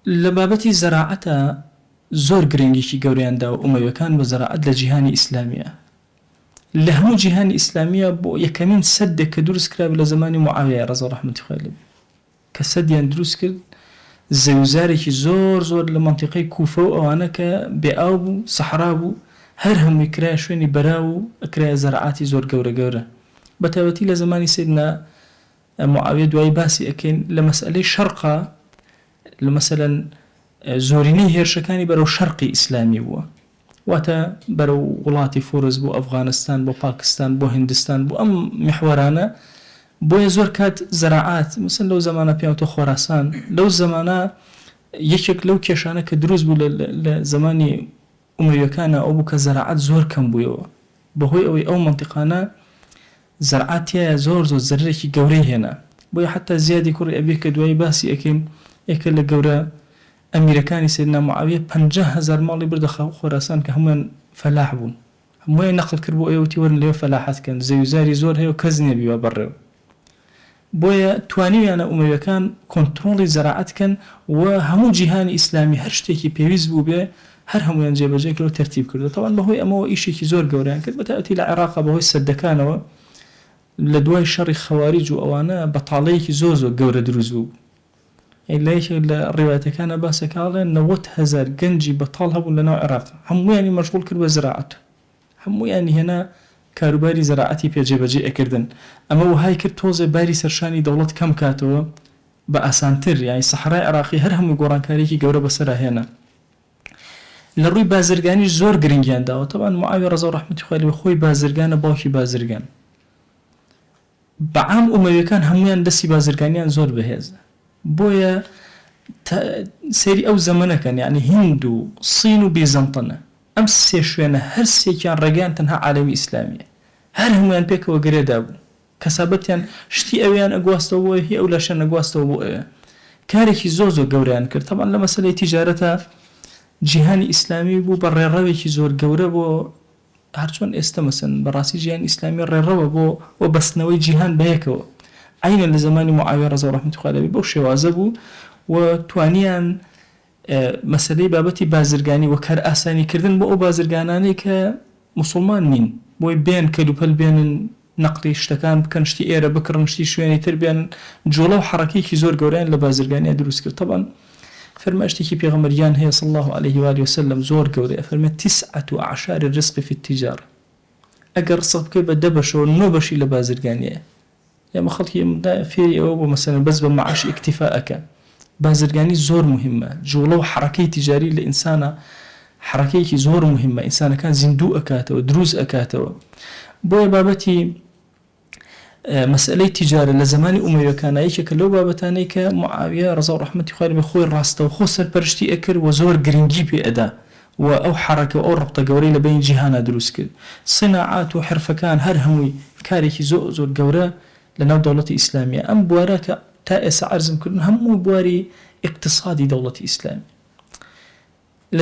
لە بابەتی زەراعەتە زۆر گرنگیشی گەورەیاندا و ئومەویەکان بە زەراعەت لە جیهانی ئیسلامیە. لە هەموو جیهانی ئیسلامیە بۆ یەکەمین سەدێک کە دروست کرا لە زمانی معاویە ڕەزا ڕەحمەتی خوای لێ کە سەدیان دروست کرد، زەوزارێکی زۆر زۆر لە مەنتیقەی کوفە و ئەوانە کە بێئاو بوو، سەحرا بوو، هەر هەمووی کرایە شوێنی بەراو و ئەکرایە زەراعاتی زۆر گەورە گەورە. بە تایبەتی لە زمانی سیدنا معاویە دوای باسی ئەکەین لە مەسئلەی شەرقا، لە مەسەلەن زۆرینەی هێرشەکانی بەرەو شەرقی ئیسلامی بووە، واتە بەرەو وڵاتی فورس بۆ ئەفغانستان، بۆ پاکستان، بۆ هندستان، بۆ ئەم محوەرانە. بۆیە زۆر کات زەراعات مثلا لەو زمانە پێوتە خۆراسان، لەو زمانە یەکێک لەو کێشانە کە دروست بوو لە زمانی ئومەویەکانە ئەو بوو کە زەراعات زۆر کەم بوویەوە، بەهۆی ئەوەی ئەو مەنتیقانە زەراعاتیە زۆر زۆر زەرێکی گەورەی هێنا. بۆیە حتا زیادی کوڕی ئەبێ کە دوای باسی ئەەکەین یەکە لە گەورە ئەمیرەکانی سیدنا معاویە 50,000 ماڵی بردە خۆراسان کە هەمویان فەلاح بوون، هەمویان نەقل کرد بۆ ئێوەتی وەرن لێوە فەلاحەتکەن، زەوزاری زۆر هەیە و کەس نێبیوە بەڕێوە. بۆیە توانیویانە ئومەویەکان کۆنتڕۆڵی زەراعەتکەن و هەموو جیهانی ئیسلامی هەر شتێکی پێویست بوو بێ هەر هەمویان جێبەجێ کرد و تەرتیب کردو. تەواان بەهۆی ئەمەوە ئیشێکی زۆر گەورەیان کرد، بەتایبەتی لە عێراقا بەهۆی سەدەکانەوە لە دوای شەڕی خەواریج و ئەوانە بەتاڵەیەکی زۆر زۆر گەورە دروست بوو. لایەک لە ڕێواتەکانە باسەکاڵێن 90,000 گەنجی بەتاڵ هەبوون لەناو عێراق، هەموویانی مەشغوڵ کرد بە زەراعەت، هەموویانی هێنا کاروباری زەراعەتی پێجێبەجێ ئەکردن. ئەمە وهای کرد تۆزێ باری سەرشانی دەوڵەت کەم کاتەوە بە ئاسانتر، یعنی سەحرای عێراقی هەر هەمووی گۆڕانکاریی گەورە بەسەرا هێنا. لە ڕووی بازرگانی زۆر گرنگیان داوە. تەبان معاویە ڕەزا ڕەحمەتی خوای لێ خۆی بازرگانە، باوکی بازرگان. بەعام ئومەویەکان هەمویان دەستی بازرگانیان زۆر بەهێزە. بۆیە سەیری ئەو زەمانەکەن، یعنی هیند و سین و بیزەنتنە، ئەم سێ شوێنە هەر سێکیان ڕێگەیان تەنها عالەمی ئیسلامیە، هەر هەمویان پێکەوە گرێدا بوو، کەسابەتیان شتی ئەویان ئەگواستەوە بۆ هی ئەو لاشیان ئەگواستەوە بۆ ئەوێ. کارێکی زۆر زۆر گەورەیان کرد. تەبان لە مەسەلەی تیجارەتە جیهانی ئیسلامی بوو بە ڕێڕەوێکی زۆر گەورە بۆ هەرچۆن ئێستا مەسەن بەڕاستی جیهانی ئیسلامی ڕێڕەوە بۆ بەستنەوەی جیهان بەیەکەوە. عینە لە زمانی معاویە ڕەزا ڕەحمەتی خوای لێ بۆ شێوازە بوو و توانیان مەسەلەی بابەتی بازرگانی و کار ئاسانیکردن بۆ ئەو بازرگانانەی کە موسڵمان نین، بۆی بێن کەلوپەل بێنن، نەقلی شتەکان بکەن، شتی ئێرە بکڕن، شتی شوێنی تر بێن، جوڵە و حەڕەکەیەکی زۆر گەورەیان لە بازرگانیە دروست کرد. تەبان فەرمایشتێکی پێغەمبەریان هەیە صلی الله عليه و آله وسلم زۆر گەورەیە، فەرمێت 9 الرزق في التجارة، ئەگەر ڕزق بکەی بە 10 بەشەوە 9 بەشی لە بازرگانیە. ئێمە خەڵکی فێری ئەوە بۆ مەسەلەن بەس بە معاش ئیکتیفاءەکە. بازرگانی زۆر مهمە، جوڵە و حەڕەکەی تیجاری لە ئینسانە حەڕەکەیەکی زۆر مهمە، ئینسانەکان زیندوو ئەکاتەوە، دروست ئەکاتەوە. بۆیە بابەتی مەسئلەی تیجارە لە زمانی ئومەویەکانە یەکێکە لەو بابەتانەی کە معاویە ڕەزا ڕەحمەتی خوای لێ خۆی ڕاستەوە خۆ سەرپەرشتی ئەکرد و زۆر گرنگی پێ ئەدا و ئەو حەڕەکە و ئەو ڕەبتە گەورەی لە بین جیهانە دروست کرد. سناعات و حرفەکان هەر هەمووی کارێکی زۆر زۆر گەورە لەناو دەوڵەتی ئیسلامیە. ئەم بوارە کە تا ئێستا عەرزم کردن هەموو بواری اقتصادی دەوڵەتی ئیسلامی